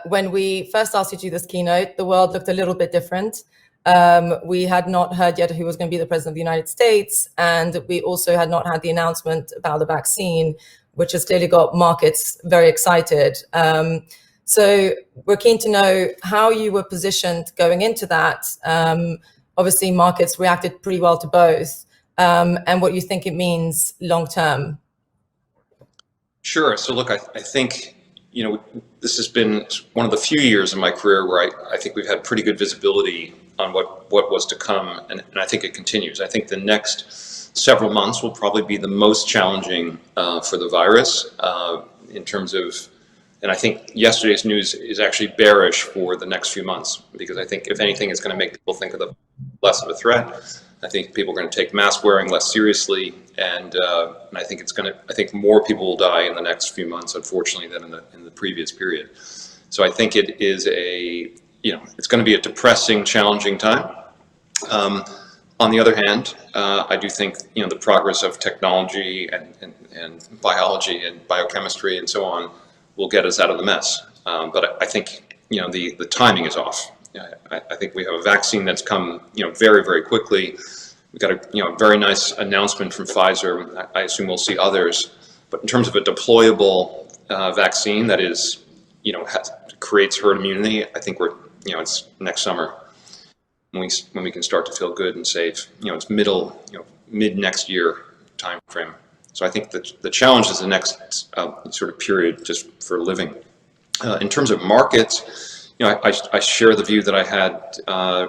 When we first asked you to do this keynote, the world looked a little bit different. We had not heard yet who was going to be the president of the United States, and we also had not had the announcement about the vaccine, which has clearly got markets very excited. So we're keen to know how you were positioned going into that. Obviously, markets reacted pretty well to both, and what you think it means long term. Sure. So look, I think, this has been one of the few years in my career where I think we've had pretty good visibility on what was to come, and I think it continues. I think the next several months will probably be the most challenging for the virus in terms of, and I think yesterday's news is actually bearish for the next few months, because I think if anything is going to make people think of the less of a threat. I think people are going to take mask wearing less seriously, and I think I think more people will die in the next few months, unfortunately, than in the previous period. So I think it is it's going to be a depressing, challenging time. On the other hand, I do think the progress of technology and biology and biochemistry and so on will get us out of the mess. But I think the timing is off. I think we have a vaccine that's come very, very quickly. We got a very nice announcement from Pfizer. I assume we'll see others. But in terms of a deployable vaccine that is creates herd immunity, I think it's next summer when we can start to feel good and safe. It's mid next year time frame. So I think the challenge is the next sort of period just for living. In terms of markets, I share the view that I had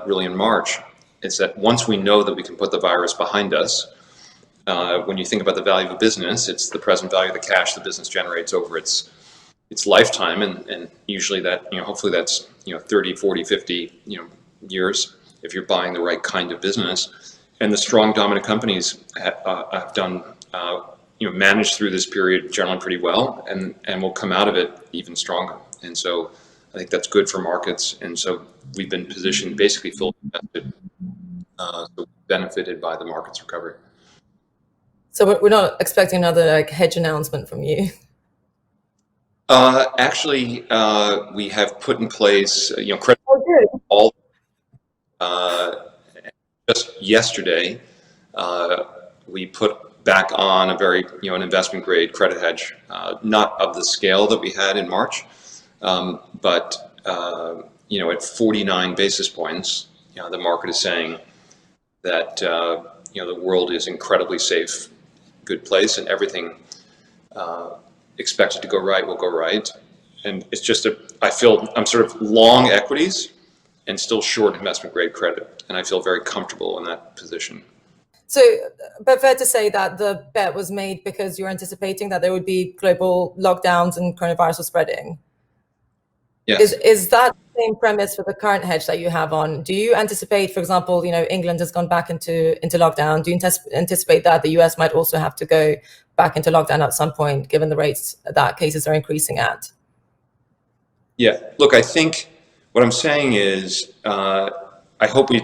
really in March. It's that once we know that we can put the virus behind us, when you think about the value of a business, it's the present value of the cash the business generates over its lifetime, and usually that hopefully that's 30, 40, 50 years if you're buying the right kind of business. And the strong dominant companies have done managed through this period generally pretty well, and will come out of it even stronger. And so I think that's good for markets, and so we've been positioned basically fully invested, so benefited by the market's recovery. So we're not expecting another hedge announcement from you? Actually, we have put in place credit all. Just yesterday, we put back on a very an investment grade credit hedge, not of the scale that we had in March. But at 49 basis points, the market is saying that the world is incredibly safe, good place, and everything expected to go right will go right. And it's just I feel I'm sort of long equities and still short investment grade credit, and I feel very comfortable in that position. So, but fair to say that the bet was made because you're anticipating that there would be global lockdowns and coronavirus was spreading? Yes. Is that the same premise for the current hedge that you have on? Do you anticipate, for example, England has gone back into lockdown. Do you anticipate that the US might also have to go back into lockdown at some point, given the rates that cases are increasing at? Yeah. Look, I think what I'm saying is I hope we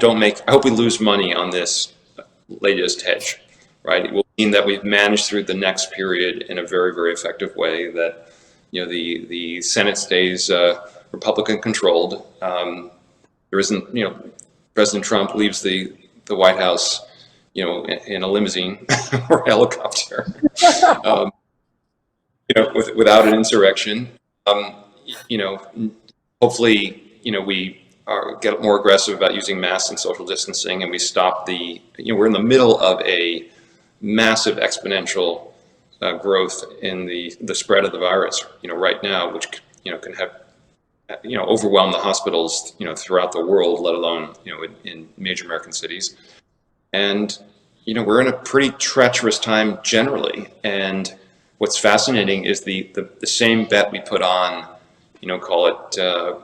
lose money on this latest hedge, right? It will mean that we've managed through the next period in a very, very effective way, that the Senate stays Republican controlled. There isn't, President Trump leaves the White House, in a limousine or a helicopter, without an insurrection. Hopefully, we get more aggressive about using masks and social distancing, and we stop we're in the middle of a massive exponential growth in the spread of the virus, right now, which can have overwhelm the hospitals throughout the world, let alone in major American cities. And we're in a pretty treacherous time generally. And what's fascinating is the same bet we put on, call it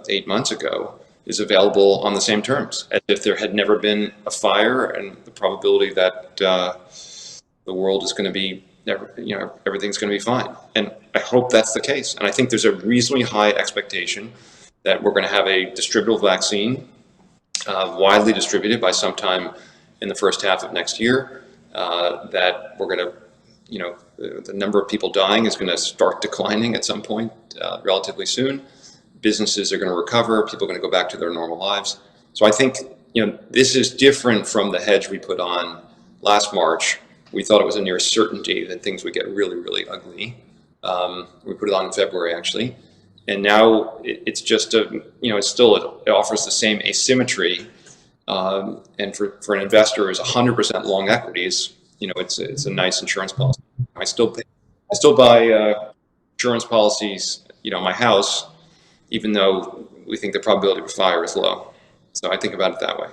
8 months ago, is available on the same terms, as if there had never been a fire, and the probability that the world is going to be, everything's going to be fine. And I hope that's the case. And I think there's a reasonably high expectation that we're going to have a distributable vaccine, widely distributed by sometime in the first half of next year, that we're going to, the number of people dying is going to start declining at some point relatively soon. businesses are going to recover, people are going to go back to their normal lives. So I think, this is different from the hedge we put on last March. We thought it was a near certainty that things would get really, really ugly. We put it on in February, actually. And now it's just it offers the same asymmetry. And for an investor who's 100% long equities, it's a nice insurance policy. I still buy insurance policies, my house, even though we think the probability of a fire is low. So I think about it that way.